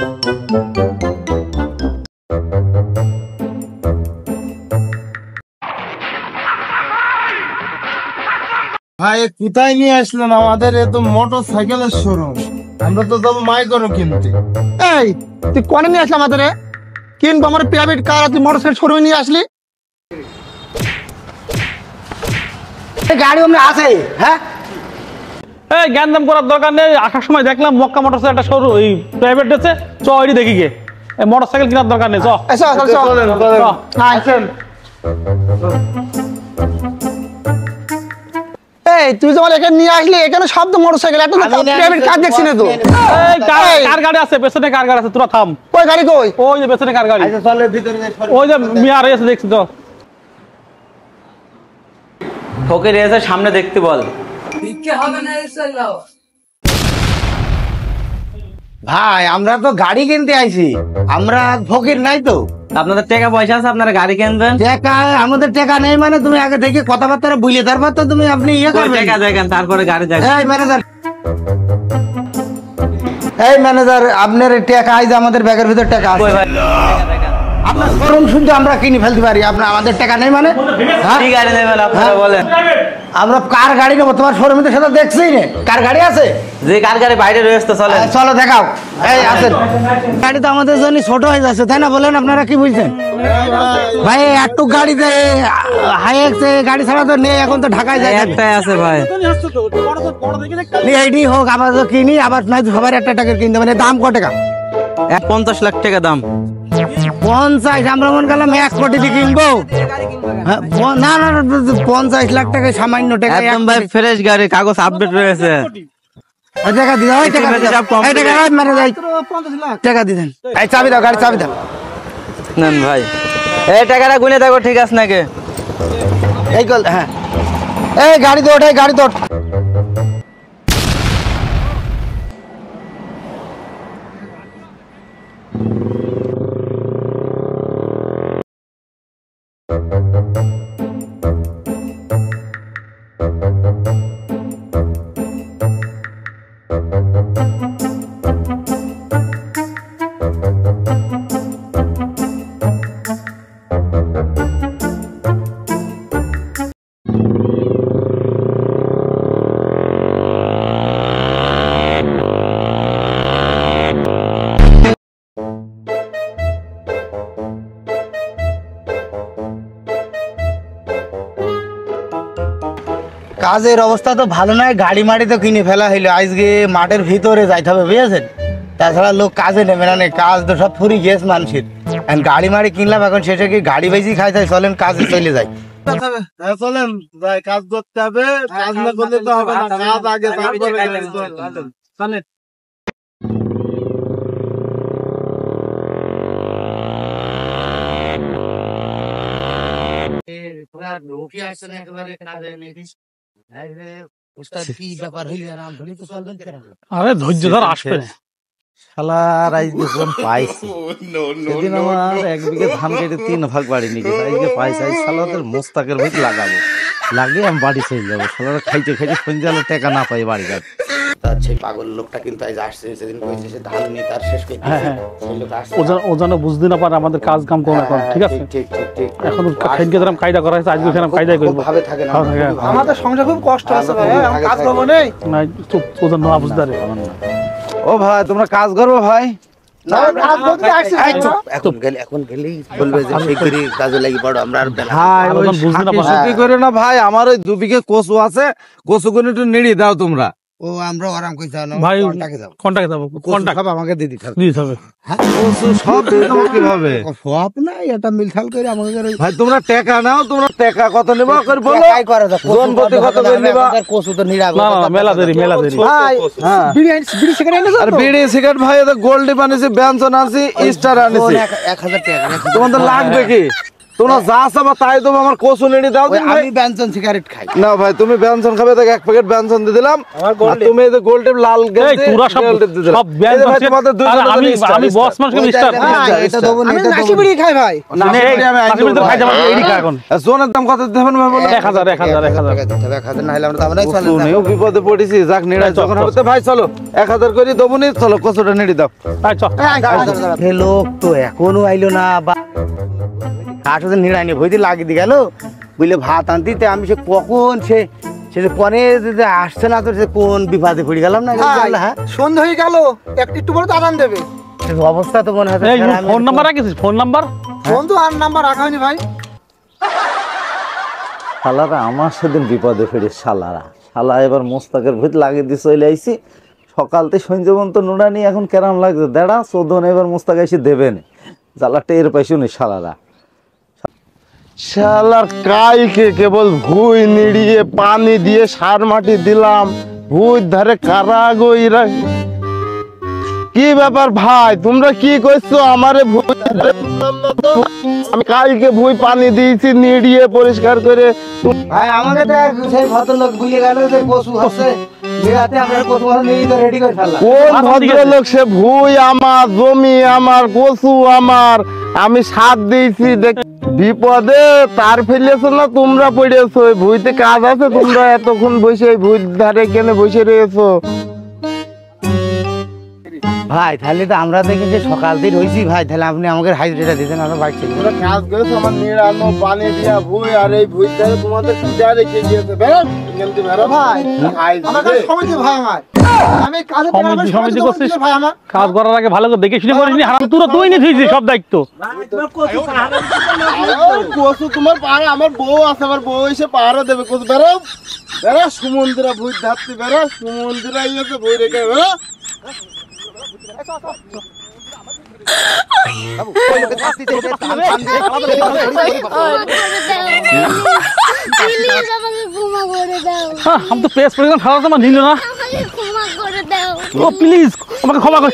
ভাই কোথায় নিয়ে আসলেন আমাদের? এ তো মোটর সাইকেলের শোরুম, আমরা তো যাবো মাইক্রো কিনতে। এই তুই কোনে নিয়ে আসলি আমাদের? কিনবো আমার প্রাইভেট কার, তুই মোটর সাইকেল শোরুমে নিয়ে আসলি? গাড়ি আমরা আছে। হ্যাঁ এই জ্ঞান দাম করার দরকার নেই। আসার সময় দেখলাম মক্কা মোটরসাইকেল একটা শোরুম, ওই প্রাইভেট আছে, চ ওইটি দেখি গে। এই মোটরসাইকেল কেনার দরকার নেই, চ। এই তুই যখন এখানে নিয়ে আসলি, এখানে সব তো মোটরসাইকেল, একটা প্রাইভেট কার দেখছি না তো। এই কার গাড়ি আছে? পেছনে কার গাড়ি আছে? তোরা থাম। কই গাড়ি কই? ওই যে পেছনে কার গাড়ি। আচ্ছা চলে ভিতরে যাই। ওই যে মিয়ার এসে দেখছি তো। ফকির এসে সামনে দেখতে বল। ভাই আমরা তো গাড়ি কিনতে আইছি, আমরা ফকির নাই তো। আপনাদের টাকা পয়সা আছে, আপনারা গাড়ি কিনবেন? টাকা আমাদের টাকা নেই মানে? তুমি আগে থেকে কথাবার্তা বুঝলে তারপর তো তুমি আপনি ইয়ে করবেন। টাকা দেখেন তারপরে গাড়ি দেখেন। এই ম্যানেজার, এই ম্যানেজার, আপনার টাকা আইজ আমাদের ব্যাগের ভিতর টাকা আছে। আপনার শোরুম শুনতে আমরা কিনে ফেলতে পারি, আপনার আমাদের টাকা নেই মানে? কি গাড়ি নেবেন আপনারা বলেন? আমরা কার গাড়ি নেবো? তোমার শোরুমে তো সেটা দেখছি না, কার গাড়ি আছে? যে কার গাড়ি বাইরে রয়েছে চলে। চলো দেখাও। এই আসেন, গাড়ি তো আমাদের জন্য ছোট হয়ে যাচ্ছে, তাই না? বলেন আপনারা কি বলছেন? ভাই একটু গাড়িতে হাইএক্স গাড়ি ছাড়া তো নেই, এখন তো ঢাকায় যায়। একটাই আছে ভাই, এইটি হোক, আবার তো কিনি, আবার নাই সবার একটা টাকা কিনতে মানে। দাম কত টাকা? 50 লাখ টাকা দাম। 50? আমরা মনে করলাম 1 কোটি দিয়ে কিনবো। না না, 50 লাখ টাকা সামান্য টাকা। একদম ভাই ফ্রেশ গাড়ি, কাগজ আপডেট রয়েছে। টাকা দিন, টাকা দিন। এই চাবি দাও, গাড়ি চাবি দাও। নেন ভাই, এই টাকাটা গুনে দেখো ঠিক আছে নাকি। এই কল, হ্যাঁ। এই গাড়ি তো ওঠে, গাড়ি তো কাজের অবস্থা তো ভালো নয়, গাড়ি মাড়ি তো কিনে ফেলা হইলো। আজকে মাঠের ভিতরে যাইতে হবে বুঝেছেন, তাছাড়া লোক কাজে নেবে না। কাজ তো সব ফুরি গেছে মানুষের। গাড়ি মাড়ি কিনলাম, এখন শেষে কি গাড়ি বেশি খাই, তাই চলেন কাজে চলে যাই। চলেন ভাই, কাজ করতে হবে, কাজ না করলে তো হবে না। কাজ আগে, চলেন। আরে ধৈর্য ধর, আসবে। শালার আজকে কোন পাইছি। সেদিন আমার 1 বিঘে ধান কেটে 3 ভাগ বাড়ি নিয়ে গেছে, আজকে পাইছি। আজ শালাদের মোস্তাকের ভিত লাগাবো, লাগিয়ে আমি বাড়ি চলে যাবো। শালারা খাইতে খাইতে সন্ধ্যালে টাকা না পাই বাড়ি যাবে। তার সেই পাগল লোকটা কিন্তু আজ আসছে, সেদিন কইছে সে ধান নিয়ে তার শেষ করতে। সেই লোক আসছে, ও যেন বুঝতে না পারে আমাদের কাজ কাম কোন এখন। ঠিক আছে, ঠিক ঠিক ঠিক। এখন খাইতে গেলাম কায়দা করা হয়েছে, আজকে সেরকম কায়দাই করবো। ভাবে থাকে না আমাদের সংসার খুব কষ্ট আছে ভাই, কাজ করবো নেই। না চুপ, ও যেন না বুঝতে পারে। ও ভাই তোমরা কাজ করবো ভাই? এখন গেলেই বলবে যে শিগগিরই কাজে লাগি পড়ো, আমরা আর কি করে না ভাই, আমার ওই 2 বিঘে কচু আছে, কচুগুলো একটু নেড়ে দাও তোমরা। ও আমরা আরাম কইতে না ভাই, কন্টাকে দাও, কন্টাকে দাও, কন্টাক আমাকে দিয়ে দিতে হবে। হ্যাঁ কচু সব দেবো কিভাবে? সব না, এটা মিলখাল করে আমাকে। ভাই তোমরা টাকা নাও, তোমরা টাকা কত নেবা করে বলো। কাই করে দাও, জন প্রতি কত করে নেবা? কচু তো নিরাগ না না, মেলা দেরি। ভাই বিড়ি সিগারেট এনেছো? আর বিড়ি সিগারেট ভাই, এটা গোল্ড বানিয়েছে, ব্যঞ্জন আছে, স্টার আনেছে। 1000 টাকা তোমাদের লাগবে কি? তোমরা যা চাবা তাই দেবো, আমার কচু নেড়ে দাও দিন ভাই। আমি ব্যঞ্জন সিগারেট খাই না ভাই, তুমি ব্যঞ্জন খাবে, তাকে 1 প্যাকেট ব্যঞ্জন দিয়ে দিলাম। আর তুমি এই যে গোল টেপ লাল এই গেঞ্জি তোরা সব গোল টেপ দিয়ে দিলাম। সব ব্যঞ্জন এই যে ভাই, তোমাদের দুইজনের আমি জন্য আমি বস মানুষকে মিস্টার এটা দেবো না, আমি এটা নাসি দেবো বিড়ি খাই ভাই। এখন জোনের দাম কত দেবেন ভাই বলো? 1000 শুনেও বিপদে পড়েছি, যাক নিড়াই যখন হবে তো ভাই চলো 1000 করে দেবো নি, চলো কচুটা নেড়ে দাও। হে লোক তো এখনো আইলো না, বা কার সাথে নিড়াইনি ভইতে লাগিয়ে দিয়ে গেল বুঝলে ভাত আনতে, আমি সে কখন সে যে পরে যে আসছে না, তো সে কোন বিপদে পড়ে গেলাম না। হ্যাঁ সন্ধ্যা হয়ে গেল, একটু পরে দাদান দেবে। অবস্থা তো মনে হয় ফোন নাম্বার রাখিস, ফোন নাম্বার ফোন তো আর নাম্বার রাখা হয়নি ভাই। শালারা আমার সেদিন বিপদে ফেরে, শালা এবার মোস্তাকের ভিত লাগিয়ে দিয়ে চলে আইছি। সকালতে সঞ্জীবন তো নুড়ানি, এখন কেরাম লাগছে দেড়া চোদ্দন, এবার মোস্তাক এসে দেবে না, জ্বালা টের পাইছো নি শালারা। শালার কালকে কেবল ভুই নিড়িয়ে পানি দিয়ে সার মাটি দিলাম, ভুই ধারে কারা গইরা। কি ব্যাপার ভাই, তোমরা কি করছো আমারে? আমি কালকে ভুই পানি দিয়েছি নিড়িয়ে পরিষ্কার করে। ভাই আমাকে তো সেই ভদ্রলোক বুঝে গেল যে কচু আছে, নিরাতে আমরা কচু রেডি করে ফেললাম। কোন ভদ্রলোক? সে ভুই আমার, জমি আমার, কচু আমার, আমি সাথ দিয়েছি। বিপদে তার ফেলেছো না তোমরা পড়েছো, ভুইতে কাজ আছে, তোমরা এতক্ষণ বসে ভুই ধারে কেনে বসে রয়েছো। ভাই তাহলে তো আমরা দেখি যে সকাল থেকে রয়েছি ভাই, তাহলে আপনি আমাকে হাইড্রেটা দিতেন, আমরা বাইক ছিল। তোমরা কাজ করেছো আমার নিড়ানো পানি দিয়া ভুই, আর এই ভুই ধারে তোমাদের পূজা রেখে গিয়েছে। বেরো কিন্তু বেরো ভাই, আমার কাছে সমিতি ভাই, আমার আমি কাজে সমিতি করছিস ভাই। আমার কাজ করার আগে ভালো করে দেখে শুনে করিস, হারাম তোরা তুই নিয়েছিস সব দায়িত্ব। কচু তোমার পাহাড়ে, আমার বউ আছে, আমার বউ এসে পাহাড়ে দেবে কচু। বেরো বেরো, সমুদ্রা ভুই ধারতে বেরো, সমুদ্রা ইয়েছে ভুই রেখে বেরো। আমি তো প্রেস পরিমাণ খাওয়া তোমার নিল না। ও প্লিজ আমাকে ক্ষমা কর।